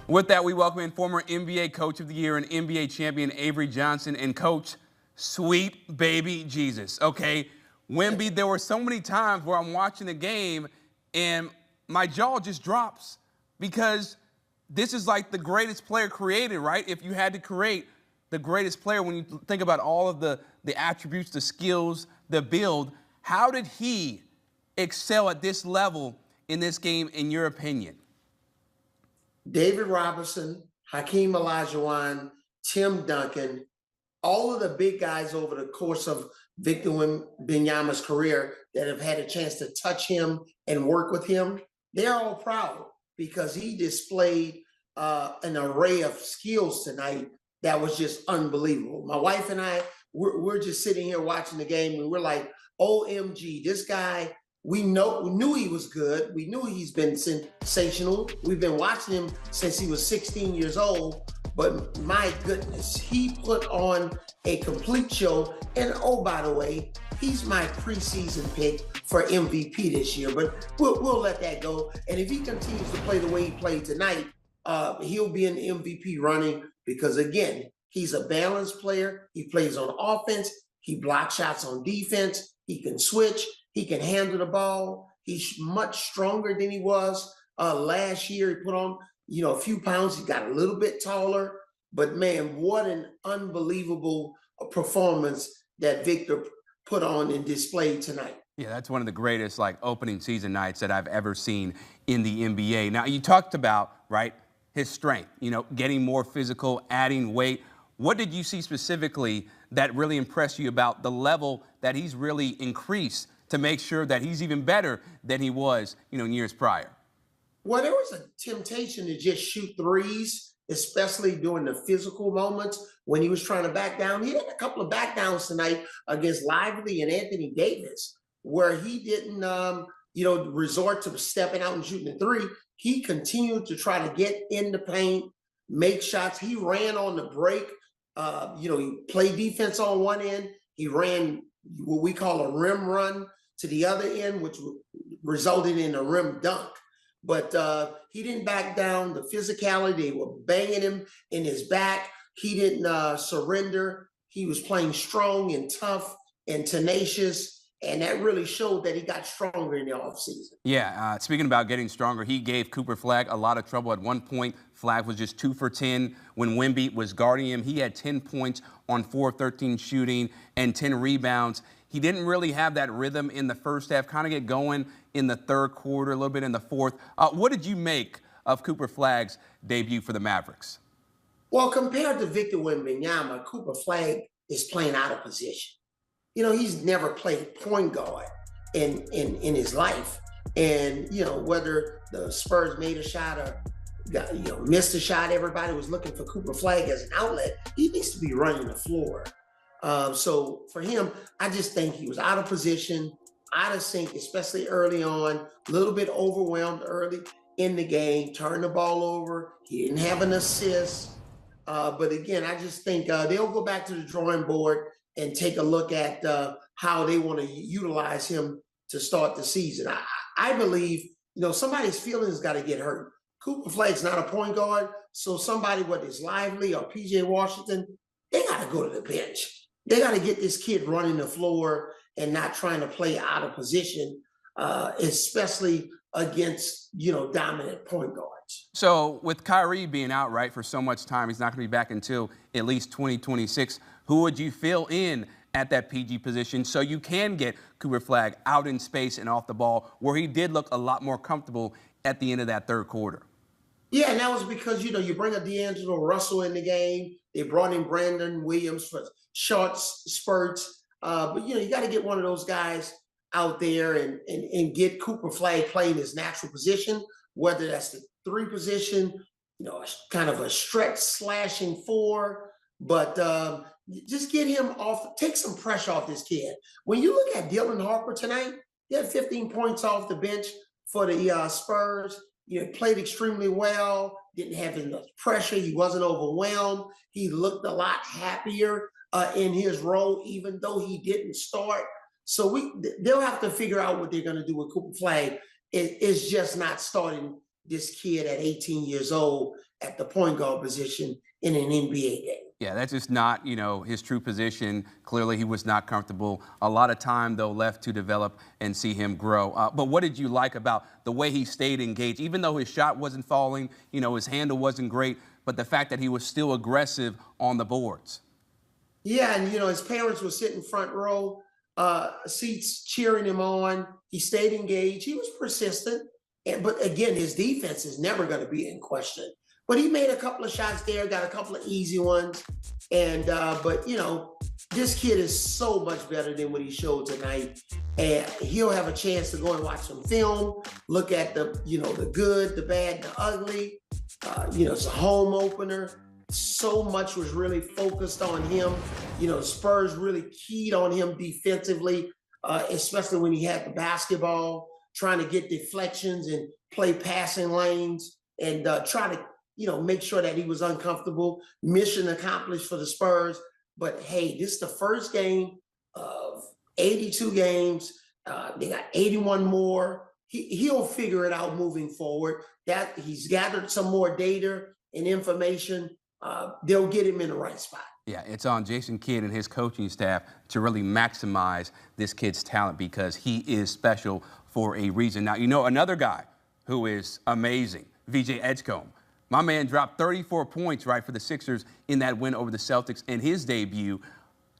With that, we welcome in former NBA Coach of the Year and NBA champion Avery Johnson. And Coach, sweet baby Jesus. Okay, Wemby, there were so many times where I'm watching the game and my jaw just drops because this is like the greatest player created, right? If you had to create the greatest player, when you think about all of the attributes, the skills, the build, how did he excel at this level in this game, in your opinion? David Robinson, Hakeem Olajuwon, Tim Duncan, all of the big guys over the course of Victor Wembanyama's career that have had a chance to touch him and work with him, they're all proud because he displayed an array of skills tonight that was just unbelievable. My wife and I, we're just sitting here watching the game and we're like, OMG, this guy, we knew he was good. We knew he's been sensational. We've been watching him since he was 16 years old. But my goodness, he put on a complete show. And oh, by the way, he's my preseason pick for MVP this year. But we'll let that go. And if he continues to play the way he played tonight, he'll be in the MVP running because, again, he's a balanced player. He plays on offense. He blocks shots on defense. He can switch. He can handle the ball. He's much stronger than he was last year. He put on, a few pounds. He got a little bit taller. But, man, what an unbelievable performance that Victor put on and displayed tonight. Yeah, that's one of the greatest, opening season nights that I've ever seen in the NBA. Now, you talked about, right, his strength, getting more physical, adding weight. What did you see specifically that really impressed you about the level that he's really increased to make sure that he's even better than he was, in years prior? Well, there was a temptation to just shoot threes, especially during the physical moments when he was trying to back down. He had a couple of back downs tonight against Lively and Anthony Davis, where he didn't, resort to stepping out and shooting the three. He continued to try to get in the paint, make shots. He ran on the break. He played defense on one end. He ran what we call a rim run to the other end, which resulted in a rim dunk. But he didn't back down. The physicality, they were banging him in his back. He didn't surrender. He was playing strong and tough and tenacious. And that really showed that he got stronger in the offseason. Yeah, speaking about getting stronger, he gave Cooper Flagg a lot of trouble at one point. Flagg was just 2 for 10 when Wemby was guarding him. He had 10 points on 4 of 13 shooting and 10 rebounds. He didn't really have that rhythm in the first half, kind of get going in the third quarter, a little bit in the fourth. What did you make of Cooper Flagg's debut for the Mavericks? Well, compared to Victor Wembanyama, Cooper Flagg is playing out of position. He's never played point guard in his life. And, whether the Spurs made a shot or missed a shot, everybody was looking for Cooper Flagg as an outlet. He needs to be running the floor. So for him, I just think he was out of position, out of sync, especially early on, a little bit overwhelmed early in the game, turned the ball over. He didn't have an assist. But again, I just think they'll go back to the drawing board and take a look at how they want to utilize him to start the season. I believe, somebody's feelings got to get hurt. Cooper Flagg's not a point guard, so somebody, whether it's Lively or P.J. Washington, they got to go to the bench. They got to get this kid running the floor and not trying to play out of position, especially against, dominant point guards. So with Kyrie being out, right, for so much time, he's not going to be back until at least 2026. Who would you fill in at that PG position so you can get Cooper Flagg out in space and off the ball, where he did look a lot more comfortable at the end of that third quarter? Yeah, and that was because, you bring a D'Angelo Russell in the game. They brought in Brandon Williams for short spurts. But, you got to get one of those guys out there and get Cooper Flagg playing his natural position, whether that's the three position, kind of a stretch slashing four. But just get him off, take some pressure off this kid. When you look at Dylan Harper tonight, he had 15 points off the bench for the Spurs. He played extremely well, didn't have enough pressure. He wasn't overwhelmed. He looked a lot happier in his role, even though he didn't start. So they'll have to figure out what they're going to do with Cooper Flagg. It's just not starting this kid at 18 years old at the point guard position in an NBA game. Yeah, that's just not, his true position. Clearly, he was not comfortable. A lot of time, though, left to develop and see him grow. But what did you like about the way he stayed engaged? Even though his shot wasn't falling, his handle wasn't great, but the fact that he was still aggressive on the boards. Yeah, and, his parents were sitting front row, seats cheering him on. He stayed engaged. He was persistent. But, again, his defense is never going to be in question. But he made a couple of shots there, got a couple of easy ones. And, but, this kid is so much better than what he showed tonight. And he'll have a chance to go and watch some film, look at the good, the bad, the ugly. It's a home opener. So much was really focused on him. Spurs really keyed on him defensively, especially when he had the basketball, trying to get deflections and play passing lanes and try to, make sure that he was uncomfortable. Mission accomplished for the Spurs. But, hey, this is the first game of 82 games. They got 81 more. He'll figure it out moving forward. That he's gathered some more data and information. They'll get him in the right spot. Yeah, it's on Jason Kidd and his coaching staff to really maximize this kid's talent because he is special for a reason. Now, another guy who is amazing, VJ Edgecombe. My man dropped 34 points, right, for the Sixers in that win over the Celtics in his debut.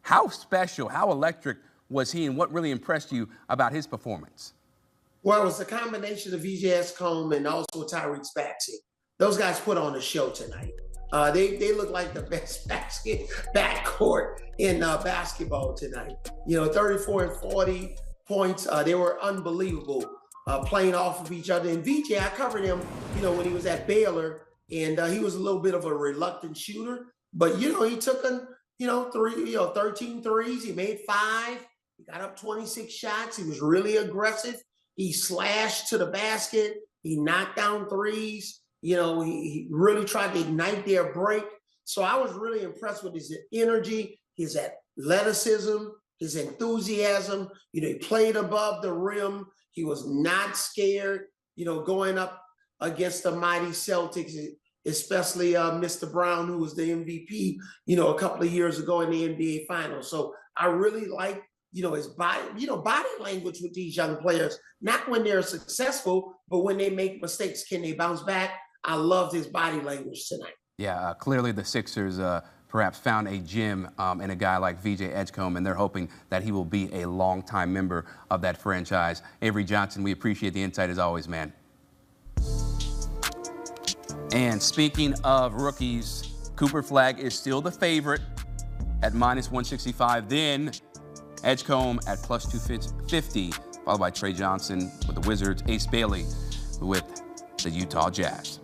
How special, how electric was he, and what really impressed you about his performance? Well, it was a combination of VJ Edgecombe and also Tyrese Maxey. Those guys put on a show tonight. They look like the best backcourt in basketball tonight. 34 and 40 points. They were unbelievable playing off of each other. And VJ, I covered him, when he was at Baylor, and he was a little bit of a reluctant shooter. But, he took 13 threes. He made 5. He got up 26 shots. He was really aggressive. He slashed to the basket. He knocked down threes. He really tried to ignite their break. So I was really impressed with his energy, his athleticism, his enthusiasm. He played above the rim. He was not scared, going up against the mighty Celtics, especially Mr. Brown, who was the MVP, a couple of years ago in the NBA Finals. So I really like, his body language with these young players, not when they're successful, but when they make mistakes, can they bounce back? I loved his body language tonight. Yeah, clearly the Sixers perhaps found a gem in a guy like VJ Edgecombe, and they're hoping that he will be a longtime member of that franchise. Avery Johnson, we appreciate the insight as always, man. And speaking of rookies, Cooper Flagg is still the favorite at -165. Then Edgecombe at +250, followed by Trey Johnson with the Wizards, Ace Bailey with the Utah Jazz.